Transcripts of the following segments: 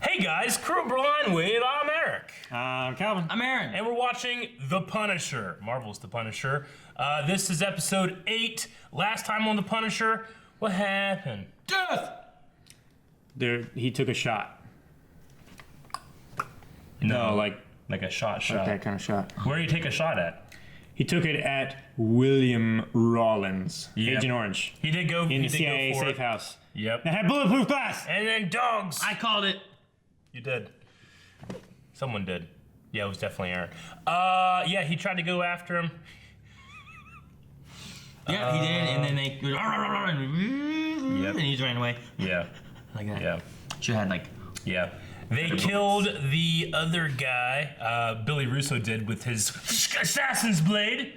Hey guys, Crew Blind with, I'm Eric. I'm Calvin. I'm Aaron. And we're watching The Punisher, Marvel's The Punisher. This is episode 8. Last time on The Punisher, what happened? Death! He took a shot. No, like a shot. Like that kind of shot. Where do you take a shot at? He took it at William Rawlins, Yep. Agent Orange, He did go in the CIA go for safe it. house. Yep. That had bulletproof glass. And then dogs. I called it. You did. Someone did. Yeah, it was definitely Aaron. Yeah, he tried to go after him. Yeah, he did, and then they and he just ran away. Yeah. Like that. Yeah. Should have had Yeah. They killed the other guy, Billy Russo did, with his assassin's blade.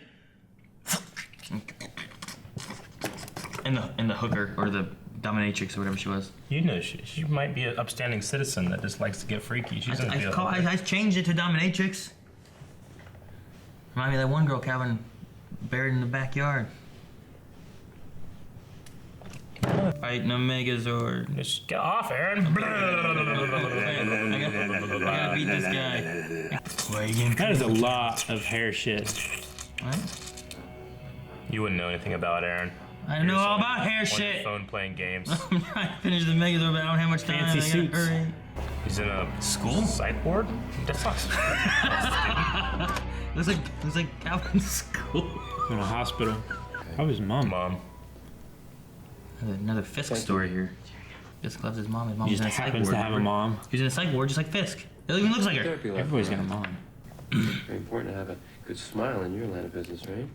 and the hooker or the dominatrix or whatever she was. You know, she might be an upstanding citizen that just likes to get freaky. She's gonna be a hooker. I changed it to dominatrix. Remind me of that one girl, Calvin, buried in the backyard. Fighting a Megazord. Just get off, Aaron. I gotta beat this guy. That is a lot of hair shit. What? You wouldn't know anything about Aaron. I know all about hair On shit. your phone playing games. I'm trying to finish the Megazord, but I don't have much time. Fancy I gotta suits. hurry. He's in a school psych ward. That's not. Looks like Calvin's school. In a hospital. Probably his mom. Mom. Another Fisk story here. Fisk loves his mom. His He mom's just in a psych happens ward. to have a mom. He's in a psych ward just like Fisk. It even looks like her. Everybody's got a mom. Very important to have a good smile in your line of business, right?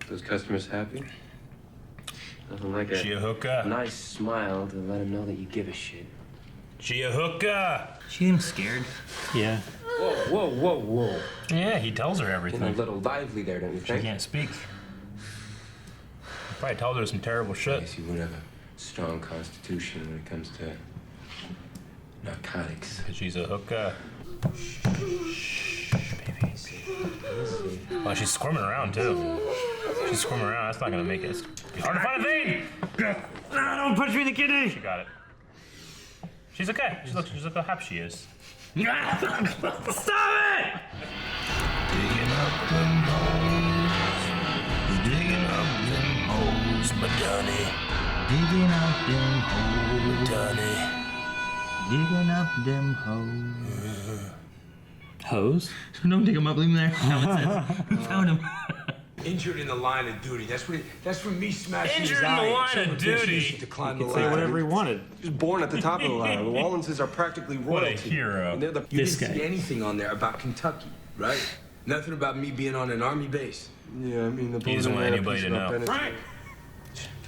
Those customers happy? Nothing like She a a hooker. nice smile to let them know that you give a shit. She a hooker. She seems scared. Yeah. Whoa, whoa, whoa, whoa. Yeah, he tells her Getting a everything. little lively there, don't you She think? can't speak. He probably tells her some terrible I shit. guess you would have a strong constitution when it comes to narcotics. She's a hooker. Shh, baby. Oh, she's squirming around too. She's squirming around. That's not gonna make it. It's hard to find a vein. No, don't punch me in the kidney. She got it. She's okay. She looks how happy she is. Stop it! Digging up them holes, Madonna. Digging up them holes. Madonna. Digging up them holes. Hose? Don't dig them up. Leave them there. Calvin says. We found him. Injured in the line of duty. That's from me smashing Injured his in the eye. line of Decision duty. To climb He the could say ladder. whatever he wanted. He was born at the top of the ladder. The Wallenses are practically What a royalty. hero. And they're the You This didn't see guy. anything on there about Kentucky, right? Nothing about me being on an army base. Yeah, I mean, the He doesn't want anybody to know. Frank!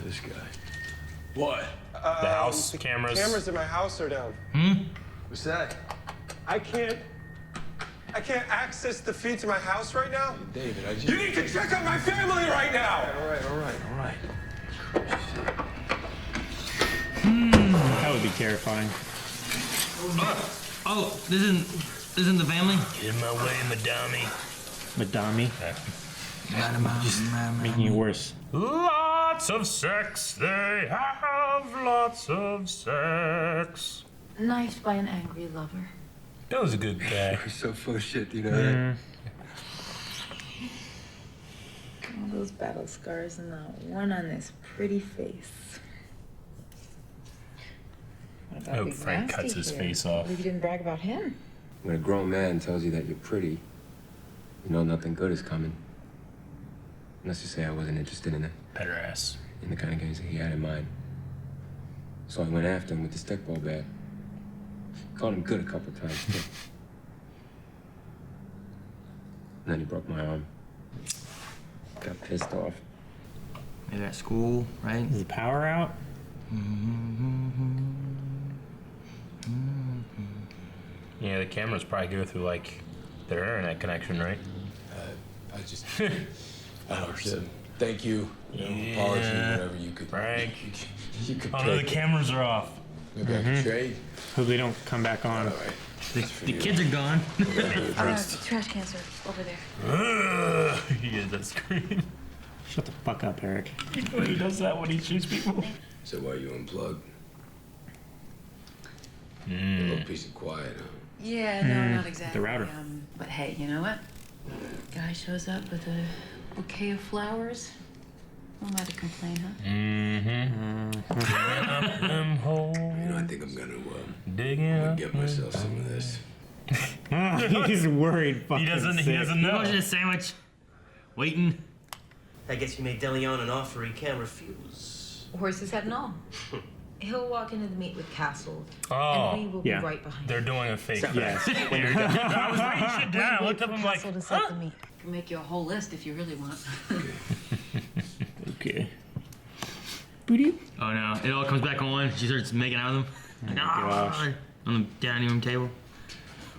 This guy. What? The house cameras. Cameras in my house are down. What's that? I can't access the feed to my house right now. David, I just... You need to check on my family right now. All right. That would be terrifying. Oh, this isn't the family? Get in my way, Madame. Madami. Making it worse. Lots of sex. They have lots of sex. Knifed by an angry lover. That was a good guy. You're so full of shit, you know that? All those battle scars and not one on this pretty face. What I about hope Big Frank Nasty cuts his here? face off. Believe you didn't brag about him. When a grown man tells you that you're pretty, you know nothing good is coming. Let's just say I wasn't interested in it, Pet her ass. in the kind of games that he had in mind. So I went after him with the stickball bat. Called him good a couple times, too. And then he broke my arm. Got pissed off. Maybe at school, right? Is the power out? Yeah, the cameras probably go through like their internet connection, right? I just... I don't know. Thank you. Apology, whatever you could... Frank. You could Oh no, the pick. cameras are off. Maybe I could trade. Hope they don't come back on. All right. The kids are gone. Trash cans are over there. He is that screen. Shut the fuck up, Eric. He does that when he shoots people. So why you unplugged? A little piece of quiet, huh? Yeah, no, not exactly. the router. But hey, you know what? Guy shows up with a bouquet of flowers. Who am I to complain, huh? Them holes. You know, I think I'm gonna Digging get myself some of this. He's worried. He doesn't know. Watching a sandwich, waiting. I guess you made DeLeon an offer he can't refuse. Horses have no. He'll walk into the meet with Castle, Oh, and we will yeah. be right behind they're doing a fake. Yes. I was writing shit down. I looked up. I'm like, Castle to set the meet. Can make you a whole list if you really want. Okay. Oh no! It all comes back on. She starts making out with him. Like, gosh. On the dining room table,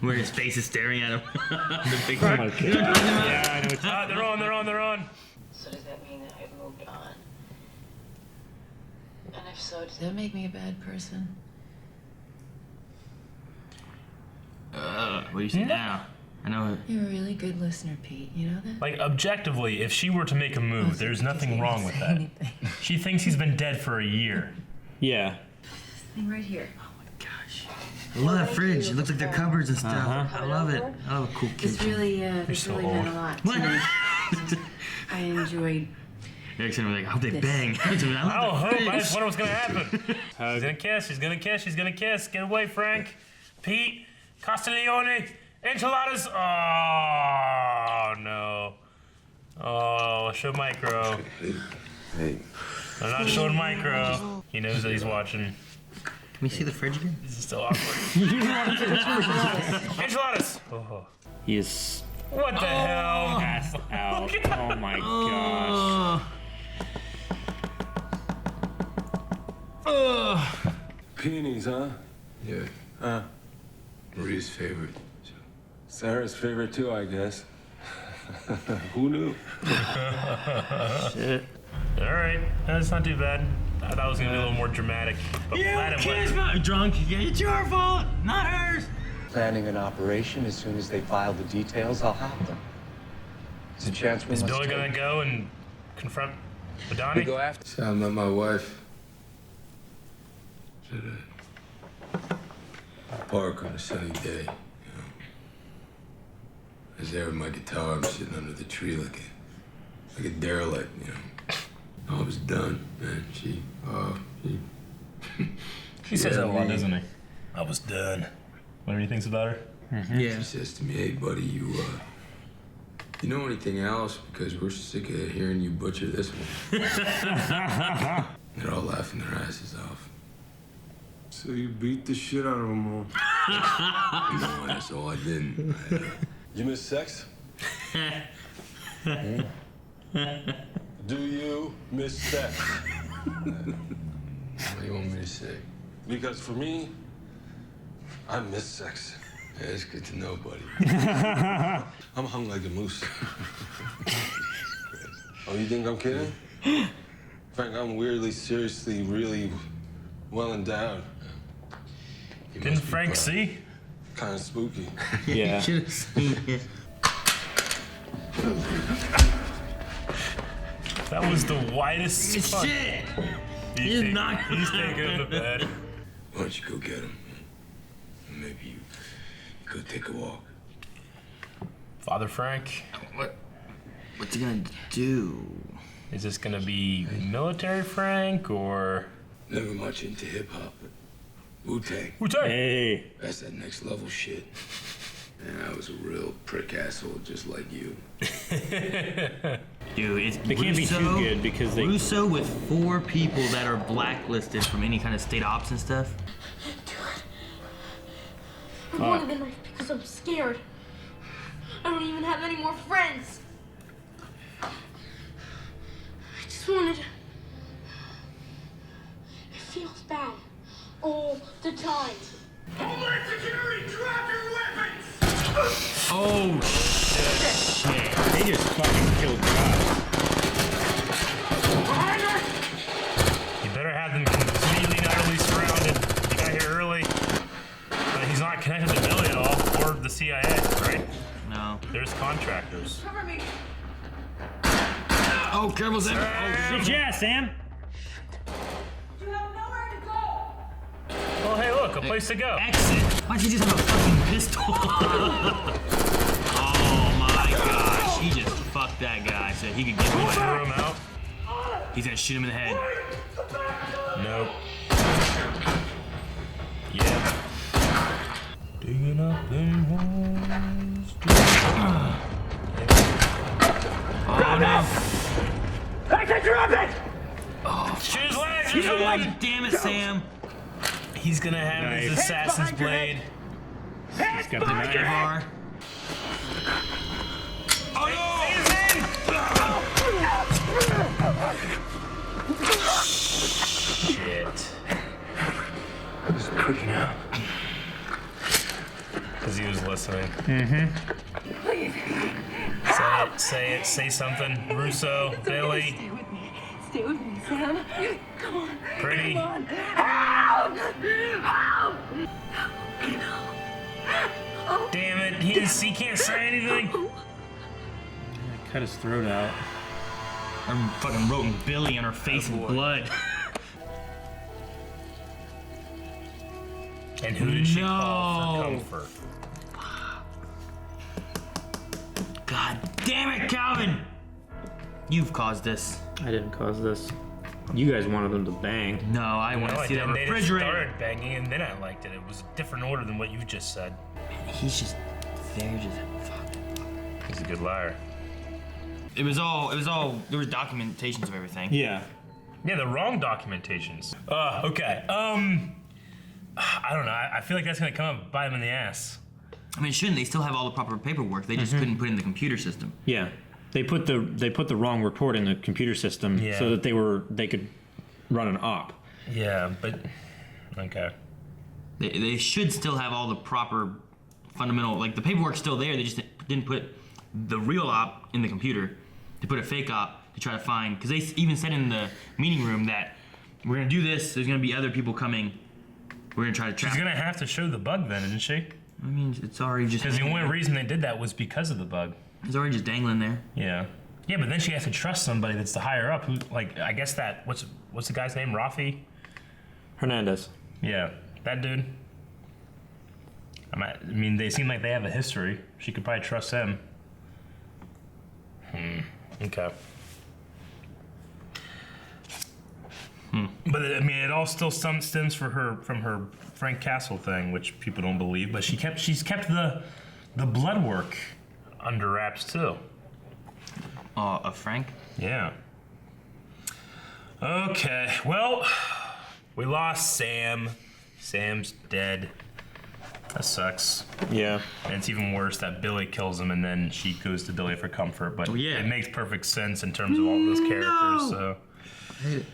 where his face is staring at him. The big Oh my God. Yeah, I know. It's they're on. So does that mean that I've moved on? And if so, does that make me a bad person? What do you say now? I know. You're a really good listener, Pete. You know that? Like objectively, if she were to make a move, there's nothing wrong with that. She thinks he's been dead for a year. Yeah. Thing right here. Gosh. I love that fridge. It looks like they're cupboards and stuff. I love it. Oh, cool This kitchen. really so meant old. a lot. What? I enjoyed. Eric's gonna be like, I hope they This. bang. I I love hope. that I fridge. just wonder what's gonna happen. He's gonna kiss. He's gonna kiss. He's gonna kiss. Get away, Frank. Pete. Castiglione. Enchiladas. Oh no. Oh, show micro. Hey, I'm not showing micro. He knows that he's watching. Can we see the fridge again? This is still awkward. Enchiladas. Oh. He is What the hell? passed out. Oh my gosh. Peonies, huh? yeah. Maria's favorite. Sarah's favorite too, I guess. Who knew? Shit. All right, that's not too bad. I thought it was gonna be a little more dramatic. But glad it wasn't. You're drunk. It's your fault, not hers. Planning an operation. As soon as they file the details, I'll have them. It's a chance we Is must Billy take. gonna go and confront We Madani? go after. So I met my wife. At a park on a sunny day. You know. I was there with my guitar. I'm sitting under the tree like a derelict. You know. I was done, man. She. He says that a lot, me. doesn't he? I was done. Whatever he thinks about her. Yeah. She says to me, "Hey, buddy, you know anything else? Because we're sick of hearing you butcher this one." They're all laughing their asses off. So you beat the shit out of them all. No, asshole, I didn't. You miss sex? Do you miss sex? What do you want me to say? Because for me, I miss sex. Yeah, it's good to know, buddy. I'm hung like a moose. Oh, you think I'm kidding? Frank, I'm weirdly, seriously, really well endowed. You Didn't must be Frank proud. see? Kind of spooky. Yeah. Should have seen it. That was the widest spot. Shit. He's He's not- He's taking him to bed. Why don't you go get him? Maybe you go take a walk. Father Frank, What's he gonna do? is this gonna be military Frank or Never much into hip hop, but Wu-Tang. Wu-Tang? Hey. That's that next level shit. And I was a real prick asshole just like you. Dude, it's They can't be too good because they. Russo with 4 people that are blacklisted from any kind of state ops and stuff. I wanted the knife because I'm scared. I don't even have any more friends. I just wanted. It feels bad all the time. Homeland Security, drop your weapons! Oh shit! They just fucking killed God. You better have them completely and utterly surrounded. He got here early. But he's not connected to Billy at all, or the CIA, right? No. There's contractors. Cover me. Oh, careful, Sam. Oh, Good job, Sam. You have nowhere to go. Oh, hey, look. look, a place to go. Exit? Why don't you just have a fucking pistol? Oh my gosh, he just fucked that guy so he could get away. Throw him out. He's gonna shoot him in the head. Nope. Yeah. Digging up them holes. Oh no. I can drop it! Oh, shoot his legs or something! Damn it, Sam. He's gonna have his assassin's blade. He's got the knife. Bar. Oh no! Shit. Who's cooking out? Because he was listening. Mm-hmm. Say it, say something. Russo, Billy. Stay with me, Sam. Come on. Pretty. Come on. Help! Help! Damn it, he can't say anything. Cut his throat out. I'm fucking wrote Billy on her face in blood. And who did she call for comfort? God damn it, Calvin! You've caused this. I didn't cause this. You guys wanted them to bang. No, I want to see that They just refrigerator. started banging and then I liked it. It was a different order than what you just said. He's just there, just fuck. He's a good liar. It was all, there was documentations of everything. Yeah. Yeah, the wrong documentations. Okay. I don't know. I feel like that's gonna come up bite him in the ass. I mean, it shouldn't. They still have all the proper paperwork. They just couldn't put it in the computer system. Yeah. They put the wrong report in the computer system so that they could run an op. Yeah, but okay. They should still have all the proper fundamental, like the paperwork's still there. They just didn't put the real op in the computer. They put a fake op to try to find, because they even said in the meeting room that we're gonna do this. There's gonna be other people coming. We're gonna try to track. She's gonna have to show the bug then, isn't she? I mean, it's already just. Because the only reason they did that was because of the bug. It's already just dangling there. Yeah. Yeah, but then she has to trust somebody that's the higher up who, like, I guess that, what's the guy's name? Rafi? Hernandez. Yeah, that dude. I mean, they seem like they have a history. She could probably trust him. Okay. But I mean, it all still stems from her Frank Castle thing, which people don't believe. But she's kept the blood work under wraps too. Of Frank? Yeah. Okay. Well, we lost Sam. Sam's dead. That sucks. Yeah. And it's even worse that Billy kills him and then she goes to Billy for comfort. But yeah. It makes perfect sense in terms of all those characters. So. I hate it.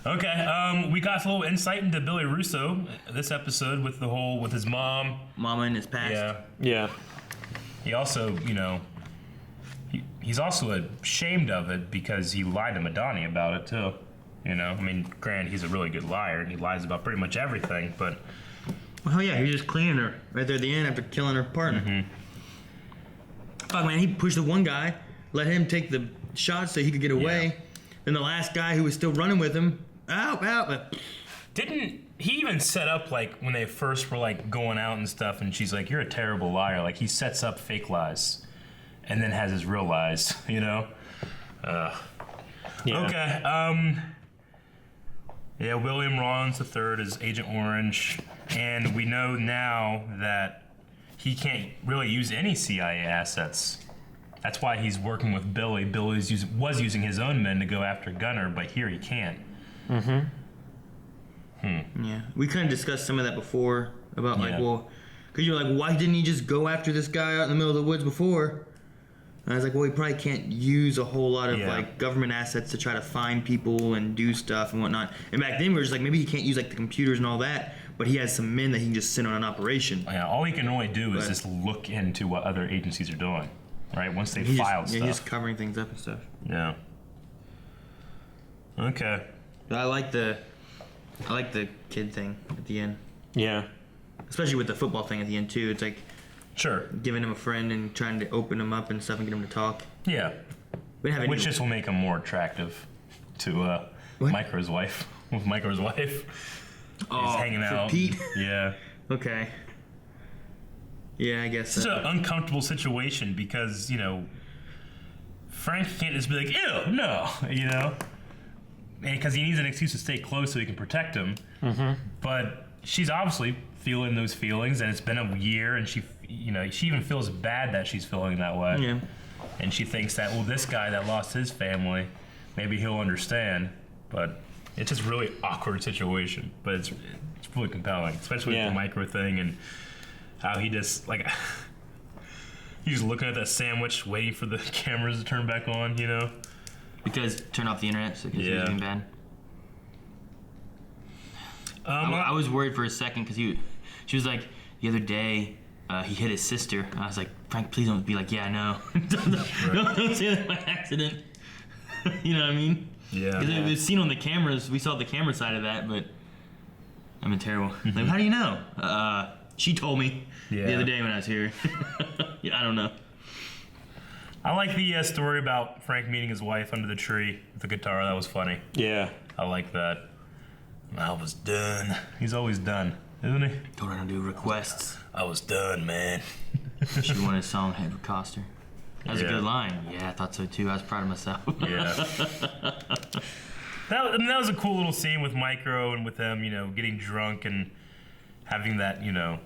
Okay, we got a little insight into Billy Russo this episode with his mom. Mama in his past. Yeah. Yeah. He also, he's also ashamed of it because he lied to Madani about it too. I mean, granted, he's a really good liar and he lies about pretty much everything, but. Well, yeah, he was just cleaning her right there at the end after killing her partner. Fuck, man, he pushed the one guy, let him take the shot so he could get away. Yeah. Then the last guy who was still running with him, out. Didn't he even set up, like, when they first were, like, going out and stuff, and she's like, you're a terrible liar. Like, he sets up fake lies and then has his real lies, Yeah. Okay, yeah, William Rollins III is Agent Orange, and we know now that he can't really use any CIA assets. That's why he's working with Billy. Billy was using his own men to go after Gunner, but here he can't. Yeah, we kind of discussed some of that before about because you're like, why didn't he just go after this guy out in the middle of the woods before? And I was like, well, he probably can't use a whole lot of like government assets to try to find people and do stuff and whatnot. And back then we were just like, maybe he can't use like the computers and all that, but he has some men that he can just send on an operation. Yeah, all he can only do is just look into what other agencies are doing, right? Once they filed stuff. Yeah, he's just covering things up and stuff. Yeah. Okay. But I like the kid thing at the end. Yeah. Especially with the football thing at the end too. It's like sure giving him a friend and trying to open him up and stuff and get him to talk. Yeah. We didn't have any. Which just will make him more attractive to What? Micro's wife. With Micro's wife. Oh, He's hanging for out. Pete? Yeah. Okay. Yeah, I guess. It's such an uncomfortable situation because, you know, Frank can't just be like, ew, no, you know? Because he needs an excuse to stay close so he can protect him. Mm-hmm. But she's obviously feeling those feelings, and it's been a year, and she even feels bad that she's feeling that way. Yeah. And she thinks that, well, this guy that lost his family, maybe he'll understand. But it's just really awkward situation. But it's really compelling, especially with the Micro thing and how he just, like, he's looking at that sandwich, waiting for the cameras to turn back on, you know? Because turn off the internet, so he was being bad. I was worried for a second because she was like, the other day, he hit his sister. And I was like, Frank, please don't be like, yeah, I know. don't say that by accident. You know what I mean? Yeah. Because it was seen on the cameras. We saw the camera side of that, but I'm a terrible. Like, how do you know? She told me the other day when I was here. Yeah, I don't know. I like the story about Frank meeting his wife under the tree with the guitar. That was funny. Yeah. I like that. I was done. He's always done, isn't he? Told her to do requests. I was done, man. She wanted a song that would cost her. That was a good line. Yeah, I thought so too. I was proud of myself. Yeah. That was a cool little scene with Micro and with them, you know, getting drunk and having that, you know,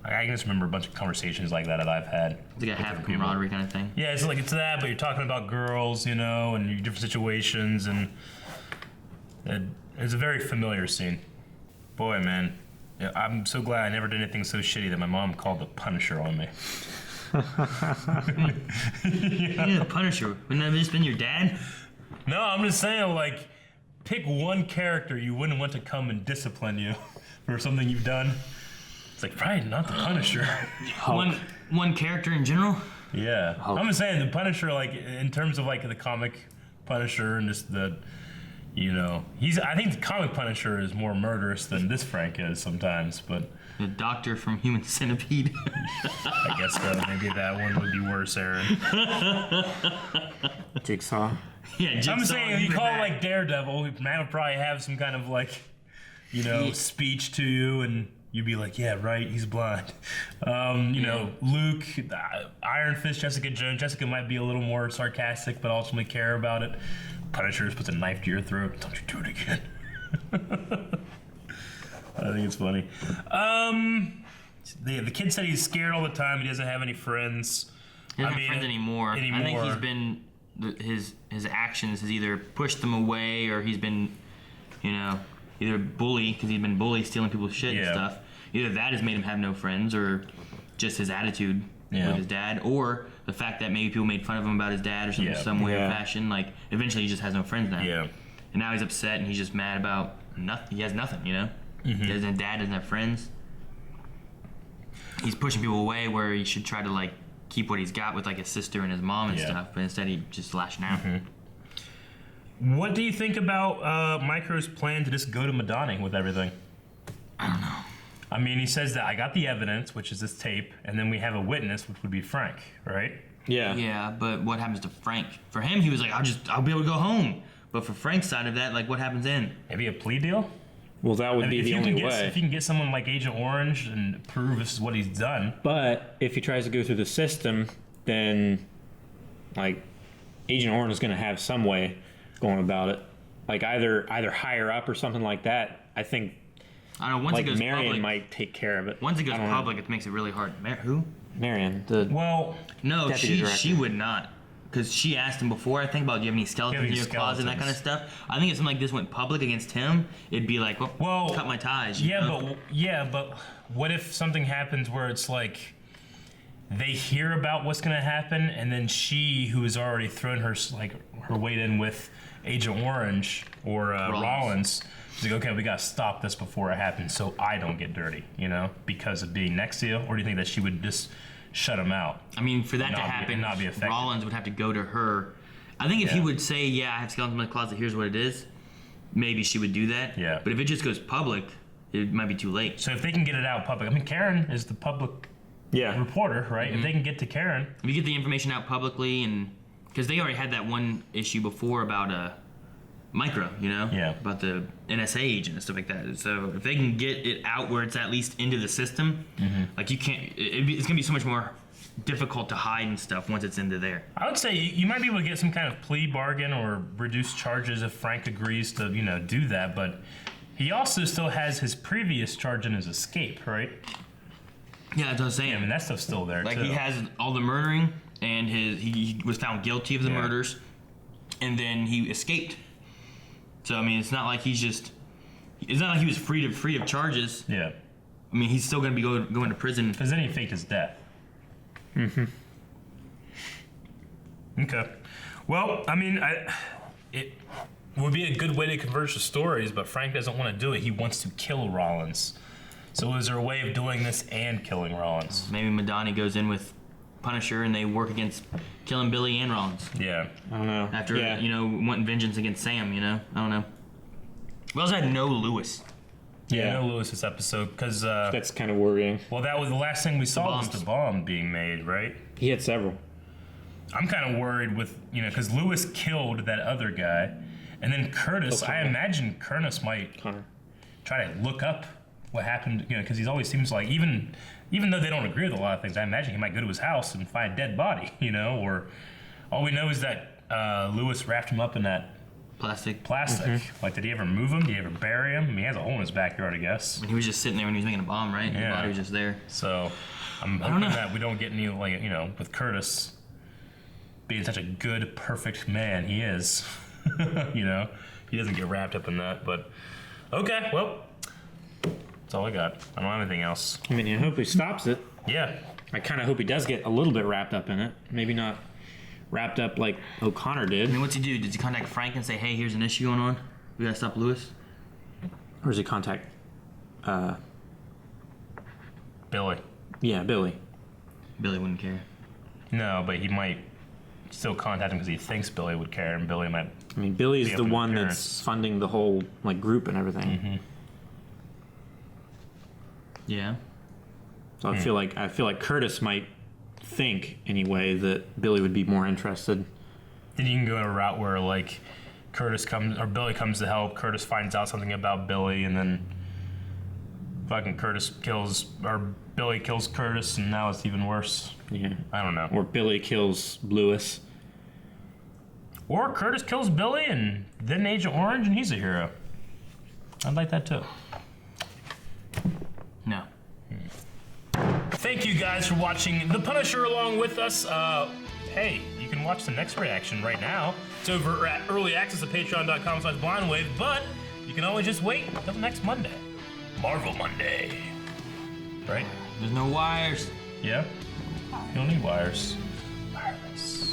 I can just remember a bunch of conversations like that I've had. It's like a half camaraderie kind of thing. Yeah, it's like it's that, but you're talking about girls, you know, and different situations, and it's a very familiar scene. Boy, man, yeah, I'm so glad I never did anything so shitty that my mom called the Punisher on me. Yeah, the Punisher. Wouldn't that have just been your dad? No, I'm just saying, like, pick one character you wouldn't want to come and discipline you for something you've done. It's like, probably not the Punisher. One character in general? Yeah. Hulk. I'm just saying, the Punisher, like, in terms of, like, the comic Punisher and just the, you know, I think the comic Punisher is more murderous than this Frank is sometimes, but. The Doctor from Human Centipede. I guess maybe that one would be worse, Aaron. Jigsaw. Yeah, Jigsaw. I'm saying, you call it, like, Daredevil, man would probably have some kind of, like, you know, speech to you, and you'd be like, yeah, right, he's blind. You know, Luke, Iron Fist, Jessica Jones. Jessica might be a little more sarcastic, but ultimately care about it. Punisher just puts a knife to your throat. Don't you do it again. I think it's funny. The kid said he's scared all the time. He doesn't have any friends. He doesn't have friends anymore. I think he's been, his actions has either pushed them away or he's been, you know, either bully, because he's been bullied, stealing people's shit and stuff. Either that has made him have no friends, or just his attitude with his dad, or the fact that maybe people made fun of him about his dad or some way or fashion. Like, eventually he just has no friends now. Yeah. And now he's upset and he's just mad about nothing. He has nothing, you know? Mm-hmm. His dad doesn't have friends. He's pushing people away where he should try to, like, keep what he's got with, like, his sister and his mom and stuff, but instead he just lashing out. Mm-hmm. What do you think about Micro's plan to just go to Madonna with everything? I don't know. I mean, he says that I got the evidence, which is this tape, and then we have a witness, which would be Frank, right? Yeah. Yeah, but what happens to Frank? For him, he was like, I'll be able to go home. But for Frank's side of that, like, what happens then? Maybe a plea deal? Well, that would be the only way. If you can get someone like Agent Orange and prove this is what he's done. But if he tries to go through the system, then, like, Agent Orange is going to have some way going about it. Like, either higher up or something like that. I think, I don't know, once like, it goes Marion public, might take care of it. Once it goes public, it makes it really hard. Who? Marion. No, she would not. Because she asked him before, I think, about, do you have any skeletons in your closet and that kind of stuff. I think if something like this went public against him, it'd be like, well cut my ties. But what if something happens where it's like they hear about what's going to happen, and then she, who has already thrown her weight in with Agent Orange or Rollins, she's like, okay, we got to stop this before it happens so I don't get dirty, you know, because of being next to you? Or do you think that she would just shut him out? I mean, for that to happen, Rollins would have to go to her. I think if he would say, yeah, I have skeletons in my closet, here's what it is, maybe she would do that. Yeah. But if it just goes public, it might be too late. So if they can get it out public, I mean, Karen is the public reporter, right? Mm-hmm. If they can get to Karen. If you get the information out publicly, and because they already had that one issue before about Micro, you know? Yeah. About the NSA agent and stuff like that. So if they can get it out where it's at least into the system, like you can't, it's gonna be so much more difficult to hide and stuff once it's into there. I would say you might be able to get some kind of plea bargain or reduced charges if Frank agrees to, do that, but he also still has his previous charge in his escape, right? Yeah, that's what I'm saying. I mean, that stuff's still there, Like too. he has all the murdering, and he was found guilty of the murders, and then he escaped. So I mean, it's not like he was free of charges. Yeah. I mean, he's still gonna be going to prison. Because then he faked his death. Okay. Well, I mean, it would be a good way to converge the stories, but Frank doesn't want to do it. He wants to kill Rollins. So is there a way of doing this and killing Rollins? Maybe Madani goes in with Punisher and they work against killing Billy and Rollins. Yeah. I don't know. After wanting vengeance against Sam, I don't know. We also had no Lewis. Yeah, no Lewis this episode because that's kind of worrying. Well, that was the last thing we saw was the bomb being made, right? He had several. I'm kind of worried with because Lewis killed that other guy, and then Curtis. I imagine Curtis might try to look up what happened, because he always seems like even though they don't agree with a lot of things, I imagine he might go to his house and find a dead body, or all we know is that Lewis wrapped him up in that plastic. Like, did he ever move him? Did he ever bury him? I mean, he has a hole in his backyard, I guess. And he was just sitting there when he was making a bomb, right? Yeah. The body was just there. So I'm hoping that we don't get any, with Curtis being such a good, perfect man he is. He doesn't get wrapped up in that. But okay, well, that's all I got. I don't have anything else. I mean, I hope he stops it. Yeah. I kind of hope he does get a little bit wrapped up in it. Maybe not wrapped up like O'Connor did. I mean, what's he do? Does he contact Frank and say, hey, here's an issue going on? We gotta stop Lewis? Or does he contact Billy? Yeah, Billy. Billy wouldn't care. No, but he might still contact him because he thinks Billy would care, and Billy might. I mean, Billy's the one that's funding the whole group and everything. Yeah. So I feel like Curtis might think anyway that Billy would be more interested. Then you can go a route where Billy comes to help. Curtis finds out something about Billy, and then fucking Billy kills Curtis, and now it's even worse. Yeah. I don't know. Or Billy kills Lewis. Or Curtis kills Billy, and then Agent Orange, and he's a hero. I'd like that too. No. Thank you guys for watching The Punisher along with us. Hey, you can watch the next reaction right now. It's over at Early Access at patreon.com/blindwave, but you can always just wait until next Monday. Marvel Monday. Right? There's no wires. Yeah? You don't need wires. Wireless.